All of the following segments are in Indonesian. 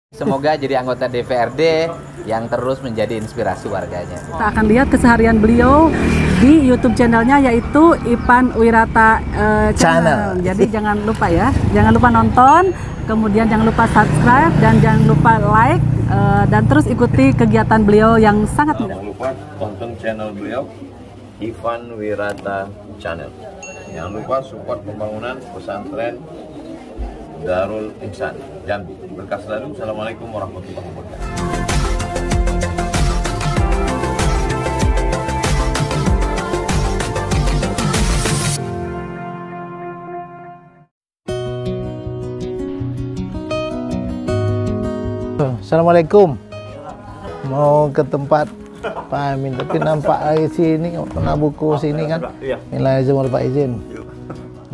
Semoga jadi anggota DPRD yang terus menjadi inspirasi warganya. Kita akan lihat keseharian beliau di YouTube channelnya, yaitu Ipan Wirata Channel. Jadi jangan lupa ya, jangan lupa nonton, kemudian jangan lupa subscribe dan jangan lupa like, dan terus ikuti kegiatan beliau yang sangat mudah. Jangan lupa tonton channel beliau, Ipan Wirata Channel. Jangan lupa support pembangunan pesantren Darul Ihsan Jambi. Berkah selalu. Assalamualaikum warahmatullahi wabarakatuh. Assalamualaikum. Mau ke tempat Pak Amin, tapi nampak di sini pernah buku sini kan. Nilai izin wal Pak izin.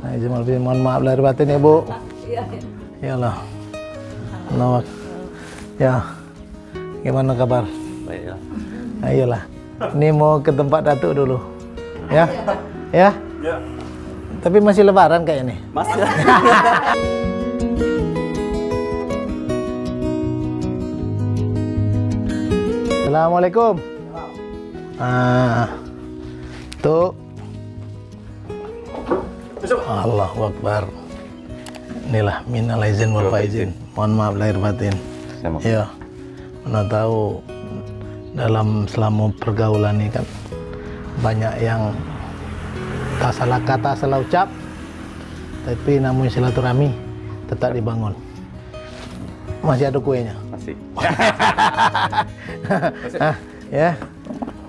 Nah, izin wal izin. Mohon maaf lahir batin ya Bu. Ya Allah. Allah. Ya. Gimana kabar? Baik ya. Ayolah. Ini mau ke tempat Datuk dulu. Ya. Ya. Ya. Tapi masih lebaran kayak ini. Masih. Assalamualaikum. Tuh. Allahu Akbar. Inilah minal aizin wal faizin. Mohon maaf lahir batin. Ya. Mana tahu dalam selama pergaulan ini kan banyak yang tak salah kata, salah ucap, tapi namun silaturahmi tetap dibangun. Masih ada kuenya? Masih. Ya,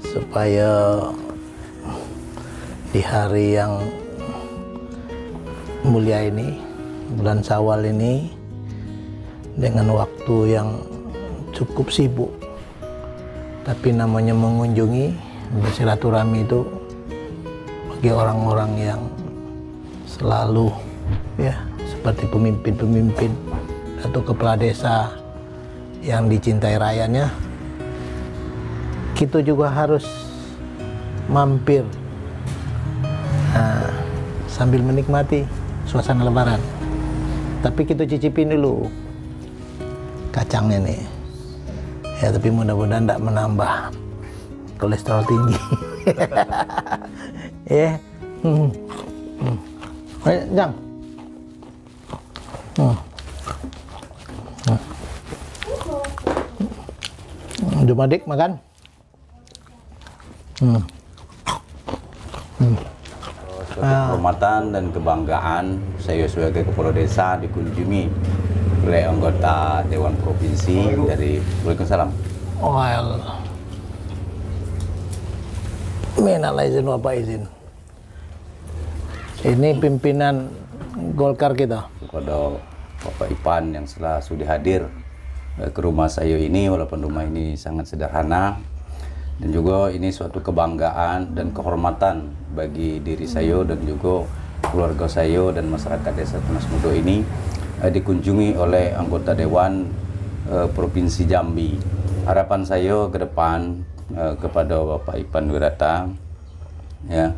supaya di hari yang mulia ini, bulan Syawal ini, dengan waktu yang cukup sibuk, tapi namanya mengunjungi, bersilaturahmi itu bagi orang-orang yang selalu ya seperti pemimpin-pemimpin atau kepala desa yang dicintai rakyatnya, kita juga harus mampir sambil menikmati suasana lebaran. Tapi kita cicipin dulu kacangnya nih ya, tapi mudah-mudahan tidak menambah kolesterol tinggi. Ya. Ayo, Jang. Jom adik makan. Suatu kehormatan dan kebanggaan saya sebagai kepala desa dikunjungi oleh anggota Dewan Provinsi dari. Waalaikumsalam. Well, minal aizin wa izin. Ini pimpinan Golkar kita. Kepada Bapak Ipan yang sudah hadir ke rumah saya ini, walaupun rumah ini sangat sederhana, dan juga ini suatu kebanggaan dan kehormatan bagi diri saya dan juga keluarga saya dan masyarakat desa Tunas Mudo ini dikunjungi oleh anggota Dewan Provinsi Jambi. Harapan saya ke depan kepada Bapak Ipan Wirata, ya,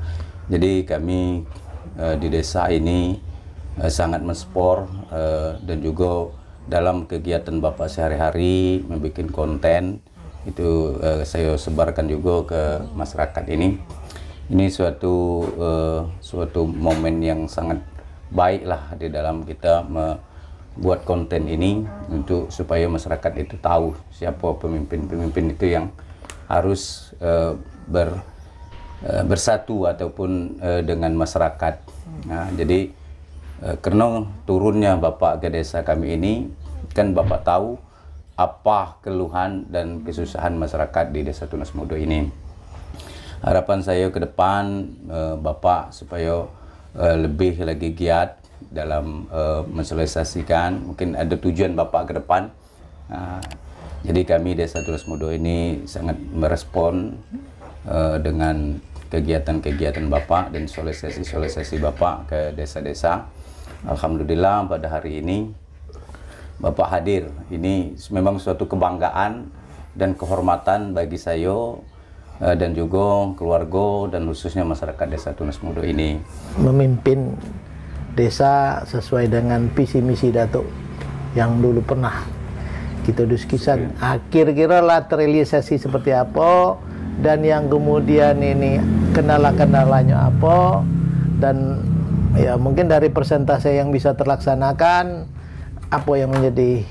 jadi kami di desa ini sangat mensupport dan juga dalam kegiatan Bapak sehari-hari membuat konten itu saya sebarkan juga ke masyarakat ini. Ini suatu momen yang sangat baik lah di dalam kita membuat konten ini untuk supaya masyarakat itu tahu siapa pemimpin-pemimpin itu yang harus bersatu ataupun dengan masyarakat. Nah, jadi karena turunnya Bapak ke desa kami ini, kan Bapak tahu apa keluhan dan kesusahan masyarakat di desa Tunas Mudo ini. Harapan saya ke depan Bapak supaya lebih lagi giat dalam mensosialisasikan, mungkin ada tujuan Bapak ke depan. Jadi kami desa Tunas Mudo ini sangat merespon dengan kegiatan-kegiatan Bapak dan sosialisasi Bapak ke desa-desa. Alhamdulillah pada hari ini Bapak hadir. Ini memang suatu kebanggaan dan kehormatan bagi saya dan juga keluarga dan khususnya masyarakat desa Tunas Mudo ini. Memimpin desa sesuai dengan visi misi Datuk yang dulu pernah kita diskusikan. Kira-kira lah terrealisasi seperti apa, dan yang kemudian ini kendala-kendalanya apa, dan ya mungkin dari persentase yang bisa terlaksanakan apa yang menjadi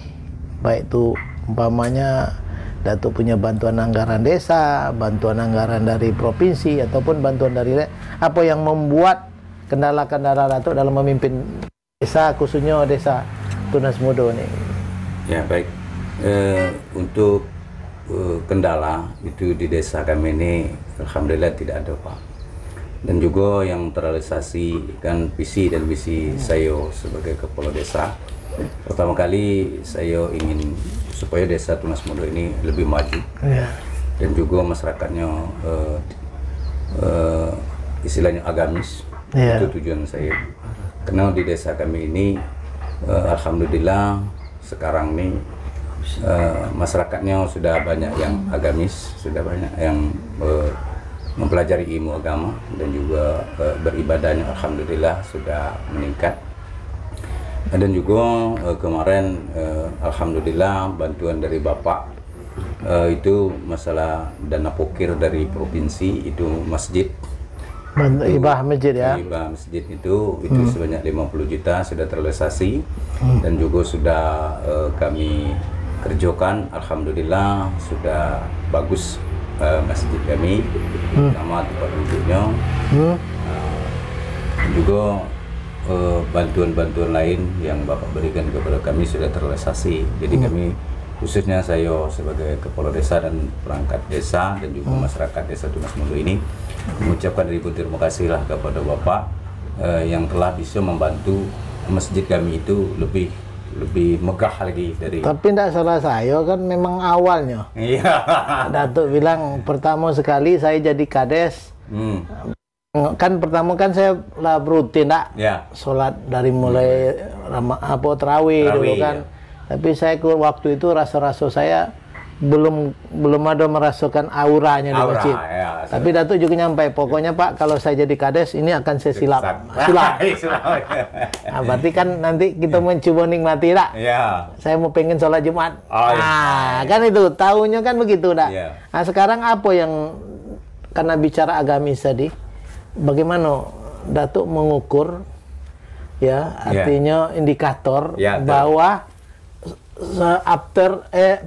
baik itu umpamanya Datuk punya bantuan anggaran desa, bantuan anggaran dari provinsi, ataupun bantuan dari apa yang membuat kendala-kendala Datuk dalam memimpin desa, khususnya desa Tunas Mudo ini. Ya baik, untuk kendala itu di desa kami ini alhamdulillah tidak ada Pak. Dan juga yang terrealisasi kan visi dan misi saya sebagai kepala desa. Pertama kali saya ingin supaya desa Tunas Mudo ini lebih maju, dan juga masyarakatnya istilahnya agamis. Itu tujuan saya. Karena di desa kami ini alhamdulillah sekarang ini masyarakatnya sudah banyak yang agamis, sudah banyak yang mempelajari ilmu agama, dan juga beribadahnya alhamdulillah sudah meningkat. Dan juga kemarin alhamdulillah bantuan dari Bapak itu masalah dana pokir dari provinsi itu masjid. Hibah masjid ya. Hibah masjid itu sebanyak 50 juta sudah terrealisasi, dan juga sudah kami kerjakan, alhamdulillah sudah bagus masjid kami, nama tempat duduknya, juga bantuan-bantuan lain yang Bapak berikan kepada kami sudah terrealisasi. Jadi kami khususnya saya sebagai kepala desa dan perangkat desa dan juga masyarakat desa Tunas Mudo ini mengucapkan ribu terima kasih lah kepada Bapak yang telah bisa membantu masjid kami itu lebih megah lagi dari. Tapi tidak salah saya kan memang awalnya. Iya. Datuk bilang pertama sekali saya jadi kades. Kan pertama kan saya lah rutin sholat dari mulai terawih dulu kan. Ya. Tapi saya waktu itu rasa-rasa saya belum ada merasakan auranya di masjid. Ya, tapi Datuk juga nyampai, pokoknya Pak kalau saya jadi kades ini akan saya silap. Nah, berarti kan nanti kita mencoba nikmati tak? Ya. Saya mau pengen sholat Jumat. Kan itu tahunya kan begitu tak? Ya. Nah sekarang apa yang karena bicara agamis tadi, bagaimana Datuk mengukur ya artinya indikator bahwa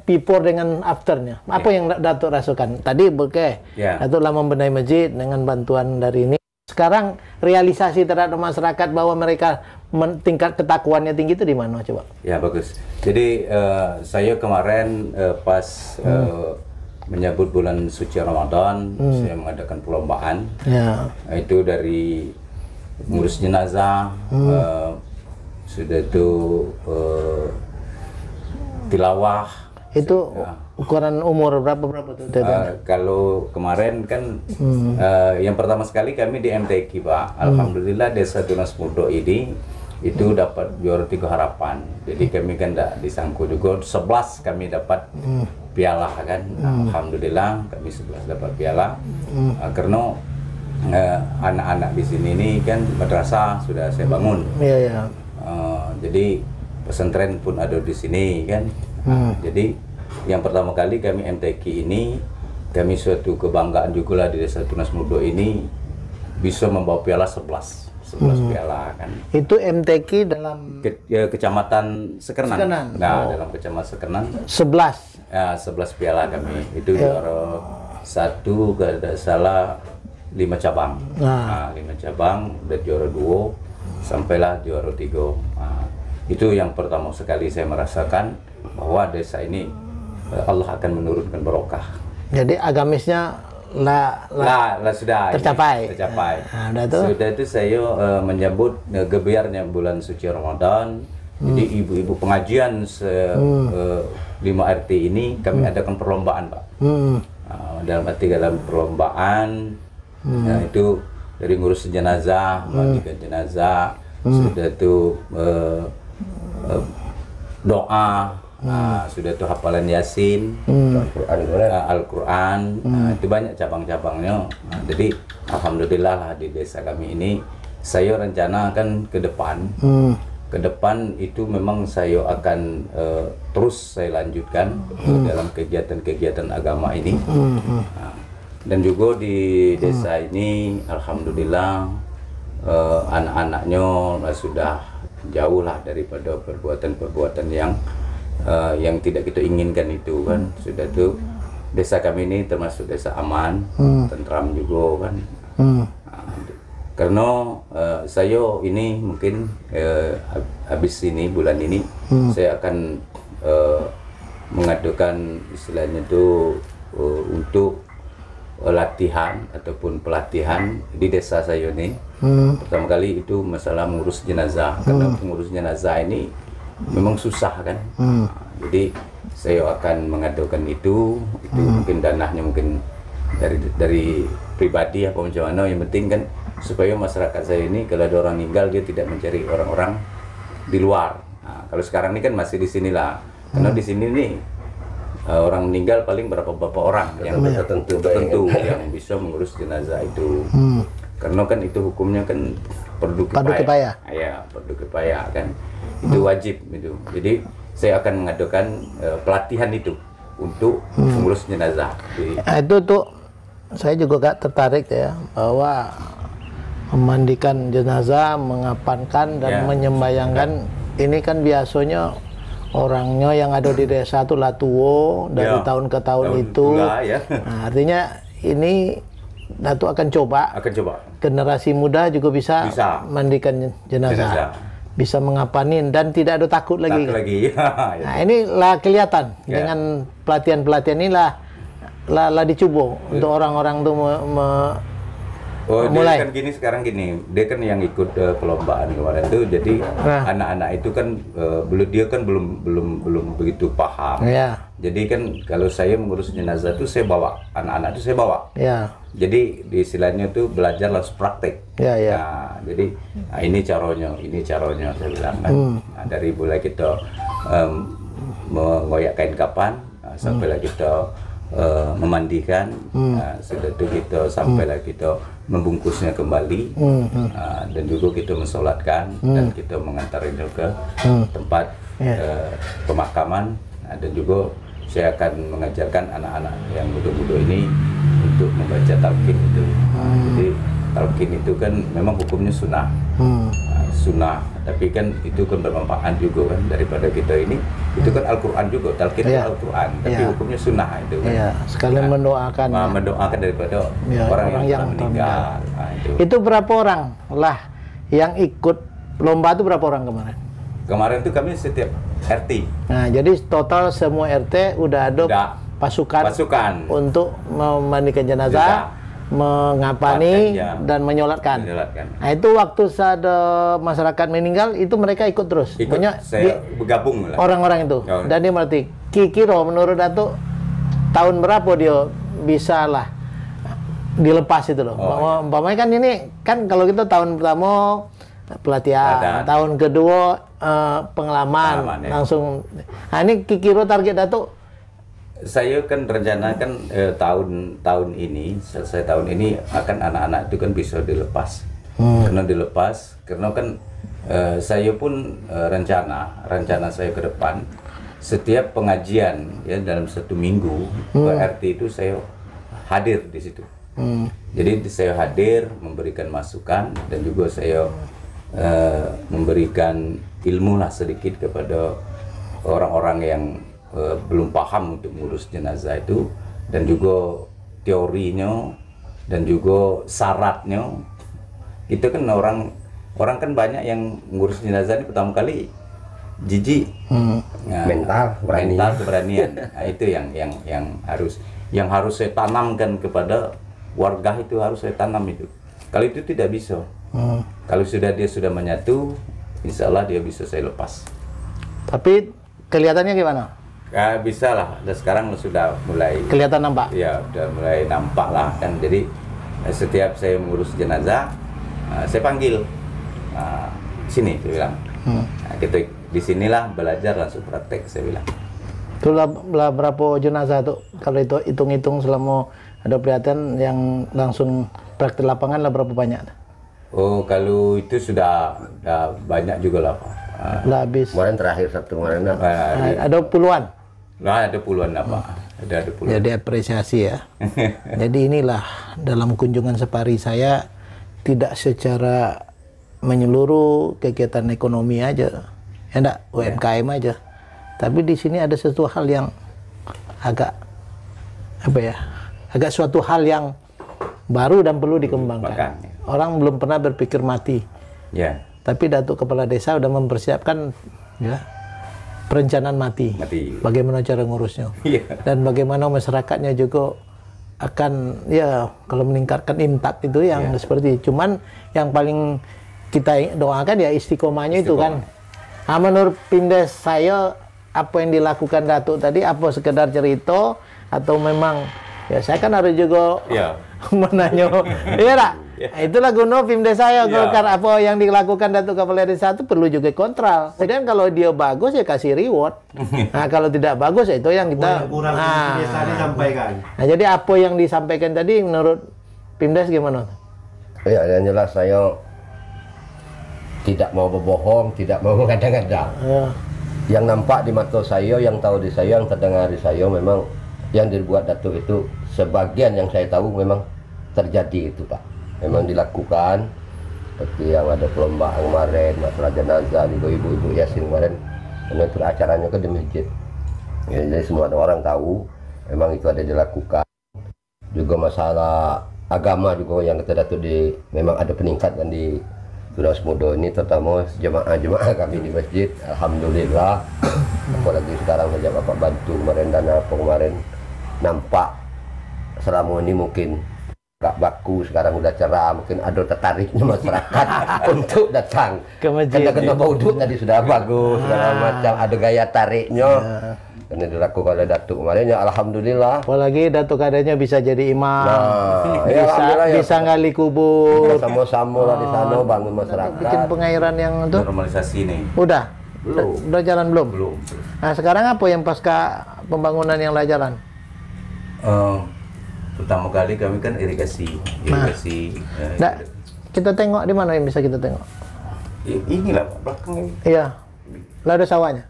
before dengan afternya. Apa yang Datuk rasakan? Tadi Datuk lah membenahi masjid dengan bantuan dari ini. Sekarang realisasi terhadap masyarakat bahwa mereka tingkat ketakuannya tinggi itu di mana coba? Ya bagus. Jadi saya kemarin pas menyambut bulan suci Ramadan, saya mengadakan perlombaan. Itu dari ngurus jenazah, sudah itu tilawah. Itu ukuran umur berapa tuh? Kalau kemarin kan yang pertama sekali kami di MTQ Pak. Alhamdulillah desa Tunas Mudo ini itu dapat juara 3 harapan. Jadi kami kan tidak disangku juga 11 kami dapat piala kan. Alhamdulillah kami 11 dapat piala. Karena anak-anak di sini ini kan madrasah sudah saya bangun. Jadi pesantren pun ada di sini kan. Jadi yang pertama kali kami MTQ ini, kami suatu kebanggaan juga lah di desa Tunas Mudo ini bisa membawa piala 11 piala kan. Itu MTQ dalam kecamatan Sekernan. Nah, dalam kecamatan Sekernan 11. Ya, 11 piala kami. Itu juara 1 kalau tidak salah 5 cabang. 5 cabang dan juara 2 sampailah juara 3. Itu yang pertama sekali saya merasakan bahwa desa ini Allah akan menurunkan barokah. Jadi agamisnya sudah tercapai. Sudah itu saya menyambut gebiarnya bulan suci Ramadan. Jadi ibu-ibu pengajian 5 RT ini kami adakan perlombaan Pak. Dalam perlombaan itu dari ngurus jenazah, mandikan jenazah, sudah itu doa, sudah itu hafalan Yasin, Al-Quran, itu banyak cabang-cabangnya. Jadi alhamdulillah lah di desa kami ini saya rencana kan ke depan ke depan itu memang saya akan terus saya lanjutkan dalam kegiatan-kegiatan agama ini. Nah, dan juga di desa ini alhamdulillah anak-anaknya sudah jauh lah daripada perbuatan-perbuatan yang tidak kita inginkan itu kan. Sudah tuh desa kami ini termasuk desa aman, tentram juga kan. Karena saya ini mungkin habis ini bulan ini saya akan mengadakan istilahnya itu untuk latihan ataupun pelatihan di desa saya ini. Pertama kali itu masalah mengurus jenazah, karena pengurus jenazah ini memang susah kan. Jadi saya akan mengadakan itu mungkin dananya mungkin dari pribadi apa macam mana, yang penting kan supaya masyarakat saya ini kalau ada orang meninggal dia tidak mencari orang-orang di luar. Nah, kalau sekarang ini kan masih di sinilah, karena di sini nih orang meninggal paling berapa orang yang tertentu yang bisa mengurus jenazah itu. Karena kan itu hukumnya kan fardu kifayah. Ya, fardu kifayah kan. Itu wajib itu. Jadi saya akan mengadakan pelatihan itu untuk mengurus jenazah. Itu tuh saya juga gak tertarik ya, bahwa memandikan jenazah, mengapankan dan menyembayangkan ini kan biasanya orangnya yang ada di desa itu lah tua dari tahun ke tahun itu. Nah, artinya ini Datu akan coba generasi muda juga bisa mandikan jenazah. Bisa mengapanin dan tidak ada takut lagi. Nah, ini lah kelihatan dengan pelatihan-pelatihan inilah lah dicoba untuk orang-orang tuh mulai. Dia kan sekarang gini, dia kan yang ikut perlombaan kemarin tuh, jadi anak-anak itu kan belum begitu paham. Jadi kan kalau saya mengurus jenazah tuh saya bawa anak-anak itu saya bawa. Jadi di istilahnya tuh belajar langsung praktek. Nah, jadi ini caranya saya bilang kan. Nah, dari mulai kita mengoyak kain kapan sampai kita memandikan, sudah itu kita sampailah kita membungkusnya kembali, dan juga kita mensolatkan dan kita mengantarnya ke tempat pemakaman, dan juga saya akan mengajarkan anak-anak yang muda-muda ini untuk membaca talqin itu. Jadi talqin itu kan memang hukumnya sunnah. Sunnah, tapi kan itu kan bermanfaat juga kan, daripada kita ini itu kan Al-Quran juga, talqin itu Al-Quran, tapi hukumnya sunnah itu kan. Sekalian mendoakan. Mendoakan daripada orang yang meninggal. Itu berapa orang lah yang ikut lomba itu, berapa orang kemarin? Kemarin itu kami setiap RT. Nah, jadi total semua RT udah ada pasukan untuk memandikan jenazah, mengapani dan menyolatkan. Nah, itu waktu ada masyarakat meninggal itu mereka ikut terus. Saya bergabung lah. Orang-orang itu. Dan dia berarti kira menurut Datuk tahun berapa dia bisa lah dilepas itu loh. Umpamanya kan ini kan kalau kita tahun pertama pelatihan, tahun kedua pengalaman langsung. Nah, ini kira target Datuk. Saya kan rencanakan tahun ini, selesai tahun ini akan anak-anak itu kan bisa dilepas. Karena dilepas, karena kan saya pun rencana saya ke depan setiap pengajian ya dalam 1 minggu ke RT itu saya hadir di situ. Jadi saya hadir memberikan masukan dan juga saya memberikan ilmu lah sedikit kepada orang-orang yang belum paham untuk mengurus jenazah itu, dan juga teorinya dan juga syaratnya. Itu kan orang kan banyak yang mengurus jenazah ini pertama kali jijik, mental keberanian. Nah, itu yang harus saya tanamkan kepada warga, itu harus saya tanam itu. Kalau itu tidak bisa. Kalau dia sudah menyatu, insya Allah dia bisa saya lepas. Tapi kelihatannya gimana? Bisa lah, dan sekarang sudah mulai kelihatan nampak. Ya, sudah mulai nampak lah kan. Jadi setiap saya mengurus jenazah, saya panggil sini, saya bilang. Kita di sinilah belajar langsung praktek, saya bilang. Itulah berapa jenazah tuh? Kalau itu hitung-hitung selama ada pelatihan yang langsung praktek lapangan lah berapa banyak? Oh, kalau itu sudah banyak juga lah, Pak. Lah habis. Kemarin terakhir Sabtu kemarin. Ada puluhan. Nah, ada puluhan lah Pak. Ada puluhan. Jadi apresiasi ya. Jadi inilah dalam kunjungan safari saya tidak secara menyeluruh kegiatan ekonomi aja, ya enggak UMKM aja. Tapi di sini ada sesuatu hal yang agak apa ya? Agak suatu hal yang baru dan perlu dikembangkan. Orang belum pernah berpikir mati. Ya. Tapi Datuk Kepala Desa sudah mempersiapkan ya perencanaan mati. Bagaimana cara ngurusnya. Dan bagaimana masyarakatnya juga akan ya kalau meningkatkan imtak itu yang seperti. Cuman yang paling kita doakan ya istiqomahnya itu kan. Nah, menurut Pimdes saya apa yang dilakukan Datuk tadi apa sekedar cerita atau memang ya saya kan harus juga menanya. Iya tak? Itulah guna Pimdes saya Golkar apa yang dilakukan Datuk Kepala Desa itu perlu juga kontrol. Kemudian kalau dia bagus ya kasih reward. Nah kalau tidak bagus ya itu yang kita kurang desa disampaikan. Nah jadi apa yang disampaikan tadi menurut Pimdes gimana? Ya yang jelas saya tidak mau berbohong, tidak mau mengada-ngada. Yang nampak di mata saya, yang tahu di saya, yang terdengar di saya memang yang dibuat Datuk itu sebagian yang saya tahu memang terjadi itu Pak. Memang dilakukan seperti yang ada perlombaan kemarin, masalah jenazah juga ibu-ibu Yasin kemarin, karena itu acaranya ke di masjid. Ya, jadi semua orang tahu memang itu ada dilakukan. Juga masalah agama juga yang kita Datuk di memang ada peningkatan di Tunas Muda ini, terutama jemaah-jemaah kami di masjid. Alhamdulillah. Apalagi sekarang saja Bapak bantu kemarin dana kemarin nampak selama ini mungkin gak baku, sekarang udah cerah, mungkin ada tertariknya masyarakat untuk datang ke masjid. Kena bau duduk tadi sudah bagus, segala macam, ada gaya tariknya. Karena dilakukan oleh Datuk kemarin ya alhamdulillah. Apalagi Datuk adanya bisa jadi imam, bisa ya, ngali kubur, sama-sama lah di sana bangun masyarakat. bikin pengairan yang itu. Normalisasi nih. Udah jalan belum? Belum. Nah sekarang apa yang pasca pembangunan yang lah jalan? Pertama kali kami kan irigasi. Nah, kita tengok di mana yang bisa kita tengok? Inilah belakang ini. Iya. Lah ada sawahnya.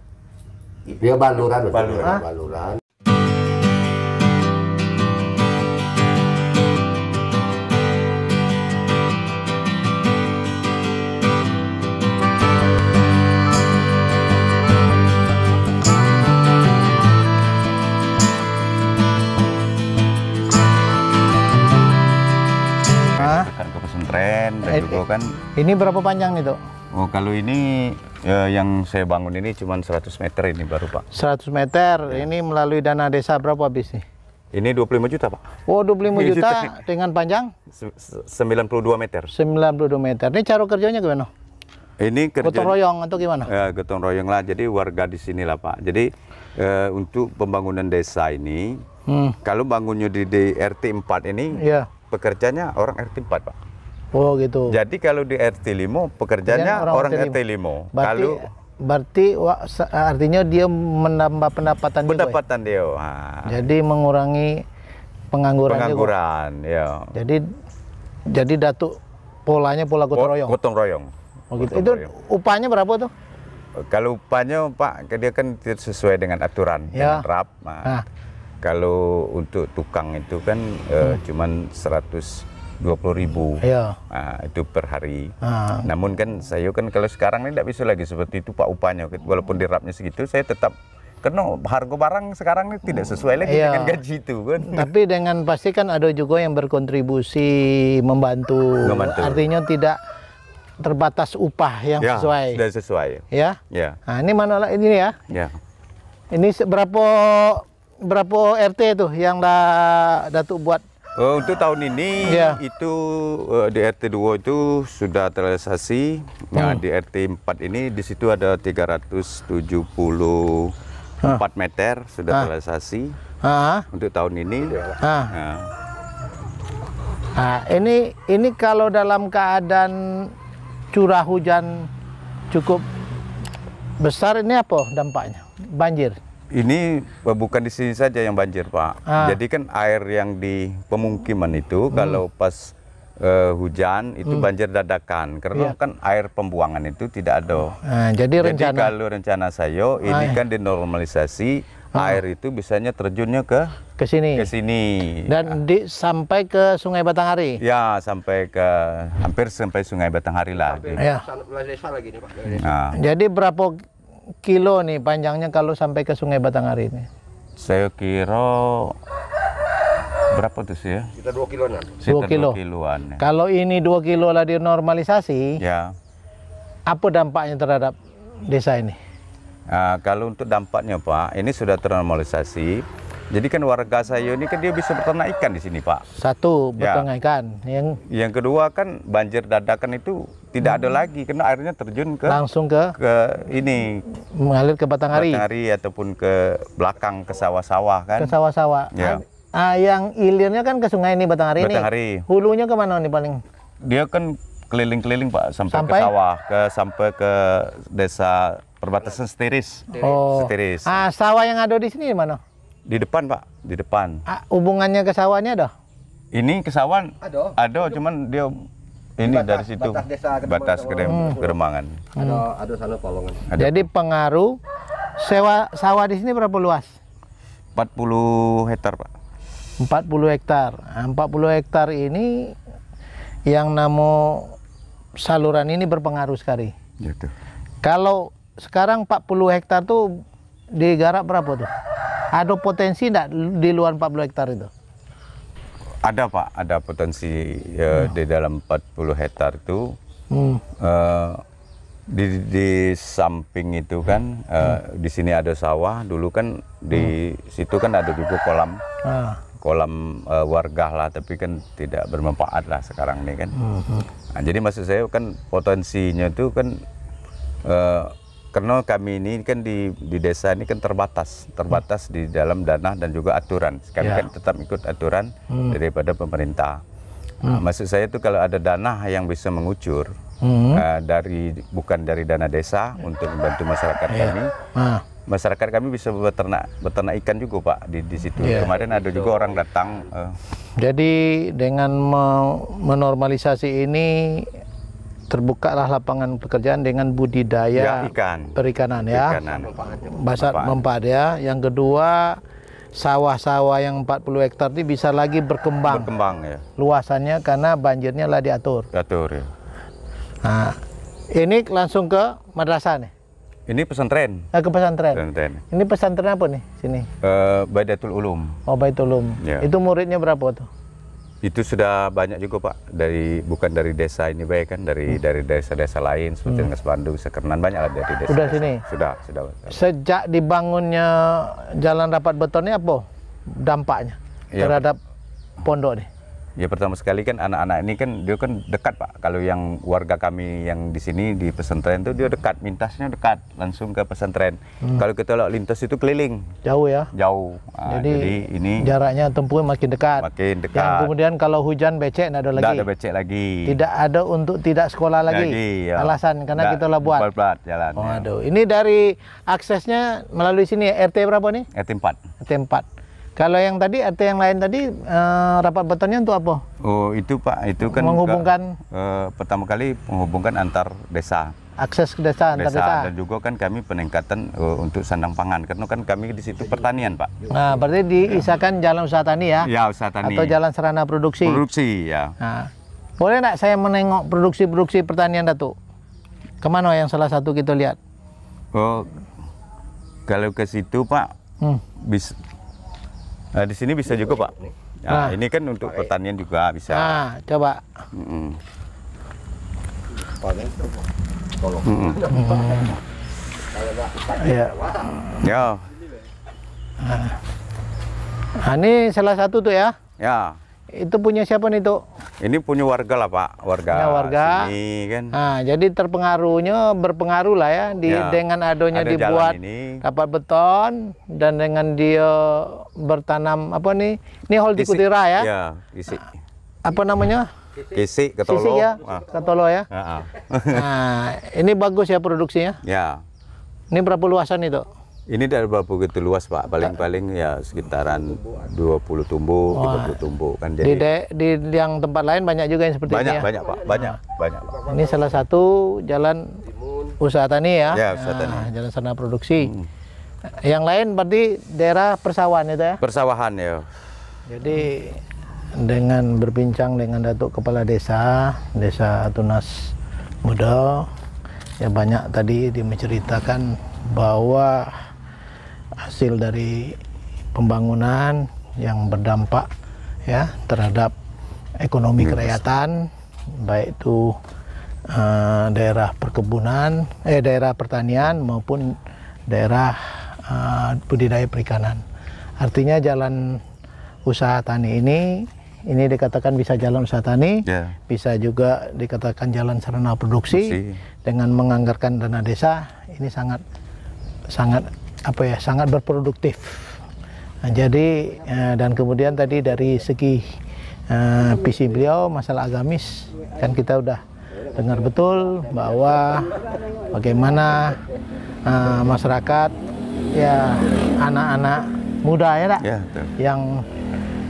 Dia baluran. Kan ke pesantren dan juga kan. Ini berapa panjang itu? Oh kalau ini yang saya bangun ini cuma 100 meter ini baru Pak. 100 meter. Ini melalui dana desa berapa habis nih? Ini 25 juta Pak. Oh 25 juta dengan panjang? 92 meter. 92 meter. Ini cara kerjanya gimana? Ini kerja gotong royong atau gimana? Gotong royong lah. Jadi warga di sini lah Pak. Jadi untuk pembangunan desa ini, kalau bangunnya di RT 4 ini, pekerjanya orang RT 4 Pak. Oh gitu. Jadi kalau di RT 5 pekerjanya orang RT 5. Berarti artinya dia menambah pendapatan dia. Jadi mengurangi pengangguran ya. Jadi Datuk polanya pola gotong royong. Gotong royong. Oh gitu. Itu upahnya berapa tuh? Kalau upahnya Pak, dia kan sesuai dengan aturan dengan RAP. Kalau untuk tukang itu kan cuman 120.000 itu per hari. Namun kan saya kan kalau sekarang ini tidak bisa lagi seperti itu Pak upahnya. Walaupun di rapnya segitu, saya tetap karena harga barang sekarang ini tidak sesuai lagi dengan gaji itu kan. Tapi dengan pasti kan ada juga yang berkontribusi membantu. Artinya tidak terbatas upah yang sesuai. Sudah sesuai. Ya. Nah ini mana ini ya? Ini berapa RT tuh yang Datuk buat? Untuk tahun ini itu di RT 2 itu sudah terrealisasi. Nah, di RT 4 ini di situ ada 374 meter sudah terrealisasi. Untuk tahun ini. Nah, ini kalau dalam keadaan curah hujan cukup besar ini apa dampaknya? Banjir. Ini bukan di sini saja yang banjir Pak. Jadi kan air yang di pemukiman itu kalau pas hujan itu banjir dadakan karena kan air pembuangan itu tidak ada. Nah, jadi kalau rencana saya ini kan dinormalisasi, air itu bisanya terjunnya ke sini. Dan sampai ke Sungai Batanghari. Ya, hampir sampai Sungai Batanghari lah. Ya. Desa lagi nih Pak. Nah, Jadi berapa kilo nih panjangnya kalau sampai ke Sungai Batanghari ini? saya kira berapa tuh sih ya? Kita 2 kiloan. Sekitar 2 kilo. 2 kiloan. Ya. Kalau ini 2 kilo lah dinormalisasi, Ya. apa dampaknya terhadap desa ini? Kalau untuk dampaknya Pak, ini sudah ternormalisasi. Jadi kan warga saya ini kan dia bisa beternak ikan di sini Pak. Satu, Ya. beternak ikan. Yang kedua kan banjir dadakan itu tidak ada lagi karena airnya terjun ke Langsung ke ini mengalir ke Batanghari. ataupun ke belakang ke sawah-sawah kan. Ke sawah-sawah. Ya. Yang hilirnya kan ke sungai ini Batanghari, Batanghari. ini. Hulunya ke mana nih paling? Dia kan keliling-keliling Pak sampai ke sawah, sampai ke desa perbatasan Setiris. Oh. Setiris. Sawah yang ada di sini di mana? Di depan Pak, di depan. Hubungannya ke sawahnya ada? Ini ke sawah ada cuman dia ini dari situ batas Kedemangan. Ada sana Polongan. Jadi pengaruh sewa sawah di sini berapa luas? 40 hektar Pak. 40 hektar. 40 hektar ini yang nama saluran ini berpengaruh sekali. Gitu. Kalau sekarang 40 hektar tuh digarap berapa tuh? Ada potensi enggak di luar 40 hektar itu? Ada Pak, ada potensi di dalam 40 hektar itu. Di samping itu kan di sini ada sawah, dulu kan di situ kan ada juga kolam warga lah, tapi kan tidak bermanfaat lah sekarang ini kan. Nah, jadi maksud saya kan potensinya itu kan karena kami ini kan di desa ini kan terbatas di dalam dana dan juga aturan. Kami kan tetap ikut aturan daripada pemerintah. Nah, maksud saya itu kalau ada dana yang bisa mengucur bukan dari dana desa untuk membantu masyarakat kami, masyarakat kami bisa beternak ikan juga Pak di situ. Kemarin ada juga orang datang. Jadi dengan menormalisasi ini terbukalah lapangan pekerjaan dengan budidaya perikanan ya. Basat manfaat ya. Yang kedua, sawah-sawah yang 40 hektar ini bisa lagi berkembang ya. Luasannya karena banjirnya lah diatur. Ya. Nah, ini langsung ke madrasah nih. Ini pesantren. Ke pesantren. Ini pesantren apa nih sini? Baitul Ulum. Oh, Baitul Ulum. Ya. Itu muridnya berapa tuh? Itu sudah banyak juga Pak, bukan dari desa ini baik kan, dari desa-desa lain seperti Ngas Bandung, Sekernan, banyak lah dari desa. Sudah sini? Sudah. Sejak dibangunnya jalan rapat betonnya apa dampaknya terhadap pondok nih? Ya pertama sekali kan anak-anak ini kan dia kan dekat Pak. Kalau yang warga kami yang di sini di pesantren itu dia dekat, mintasnya dekat langsung ke pesantren. Kalau kita lintas itu keliling. Jauh ya? Jauh. Nah, jadi ini jaraknya tempuhnya makin dekat. Yang kemudian kalau hujan becek nggak ada lagi. Nggak ada becek lagi. Tidak ada untuk tidak sekolah lagi. Ya. Alasan karena kita lah buat. Jalan. Oh, aduh. Ini dari aksesnya melalui sini RT berapa nih? RT 4. RT 4. Kalau yang tadi, RT yang lain tadi, rapat betonnya untuk apa? Oh itu Pak, itu kan menghubungkan pertama kali menghubungkan antar desa. Akses ke desa, antar desa. Dan juga kan kami peningkatan untuk sandang pangan, karena kan kami di situ pertanian Pak. Nah, berarti diisahkan jalan usaha tani ya? Ya, usaha tani. Atau jalan sarana produksi? Produksi, ya. Nah, boleh nggak saya menengok produksi pertanian Datuk? Kemana yang salah satu kita lihat? Oh, kalau ke situ Pak, bisa. Nah, di sini bisa juga Pak. Nah, ini kan untuk pertanian juga bisa. Nah, coba. Ya. Nah, ini salah satu tuh ya. Ya. Itu punya siapa nih tuh? Ini punya warga lah Pak, warga sini kan. Nah, jadi berpengaruh lah ya, dengan adanya dibuat rapat beton dan dengan dia bertanam apa nih? Ini hortikultura ya? Ya, kisi. Apa namanya? Kisi, ketolo. Kisi ya, ketolo ya. Nah, ini bagus ya produksinya. Ya. Ini berapa luasan itu? Ini dari berapa begitu luas Pak? Paling-paling ya sekitaran 20 tumbuk, 30 tumbuk kan. Di, Jadi di yang tempat lain banyak juga yang seperti ini ya? banyak Pak, banyak Pak. Ini salah satu jalan usaha tani ya? Ya, usaha tani. Jalan sarana produksi. Yang lain berarti daerah persawahan itu ya? Persawahan ya. Jadi dengan berbincang dengan Datuk Kepala Desa Tunas Muda, ya banyak tadi dia menceritakan bahwa hasil dari pembangunan yang berdampak ya terhadap ekonomi kerakyatan, baik itu daerah perkebunan, daerah pertanian maupun daerah budidaya perikanan. Artinya jalan usaha tani ini dikatakan bisa jalan usaha tani, bisa juga dikatakan jalan sarana produksi dengan menganggarkan dana desa. Ini sangat berproduktif. Nah, jadi dan kemudian tadi dari segi visi beliau masalah agamis kan kita udah dengar betul bahwa bagaimana masyarakat ya anak-anak muda ya Pak,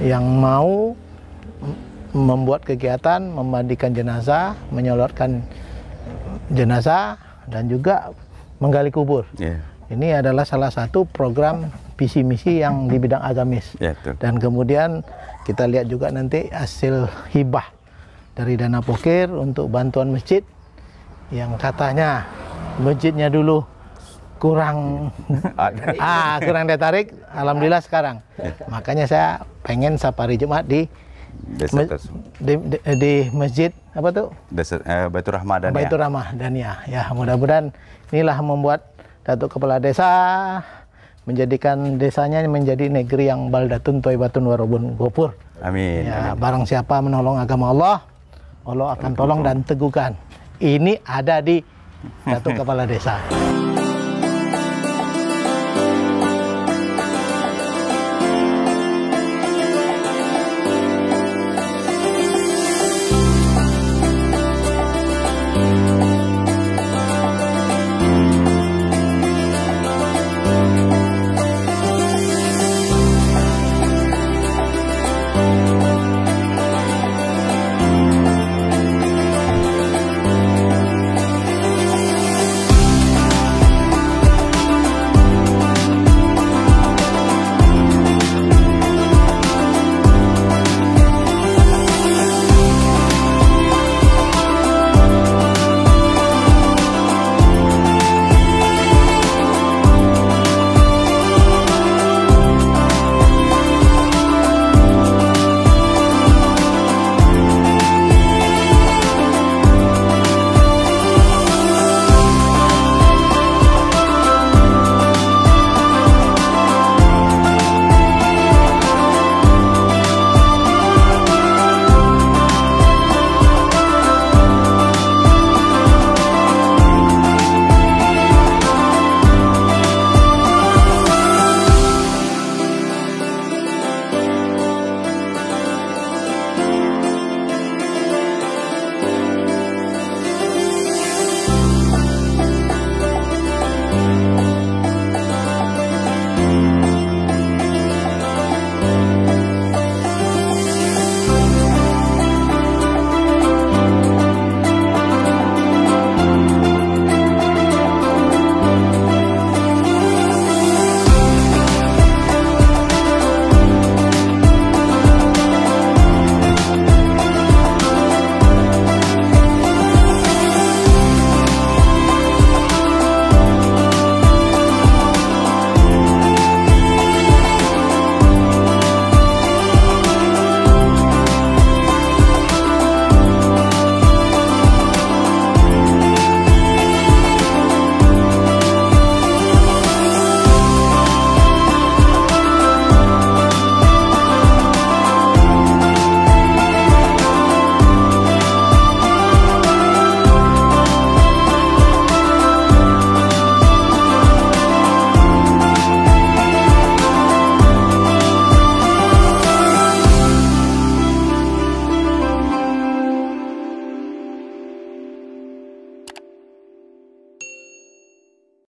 yang mau membuat kegiatan memandikan jenazah, menyolatkan jenazah dan juga menggali kubur. Ini adalah salah satu program visi misi yang di bidang agamis. Dan kemudian kita lihat juga nanti hasil hibah dari dana pokir untuk bantuan masjid yang katanya masjidnya dulu kurang daya tarik. Alhamdulillah sekarang. Makanya saya pengen safari Jumat di masjid apa tuh? Baitur Rahmah Daniyah. Ya, mudah-mudahan inilah membuat Datuk Kepala Desa menjadikan desanya menjadi negeri yang baldatun thayyibatun warabun ghafur. Amin. Ya, barang siapa menolong agama Allah, Allah akan tolong dan teguhkan. Ini ada di Datuk Kepala Desa.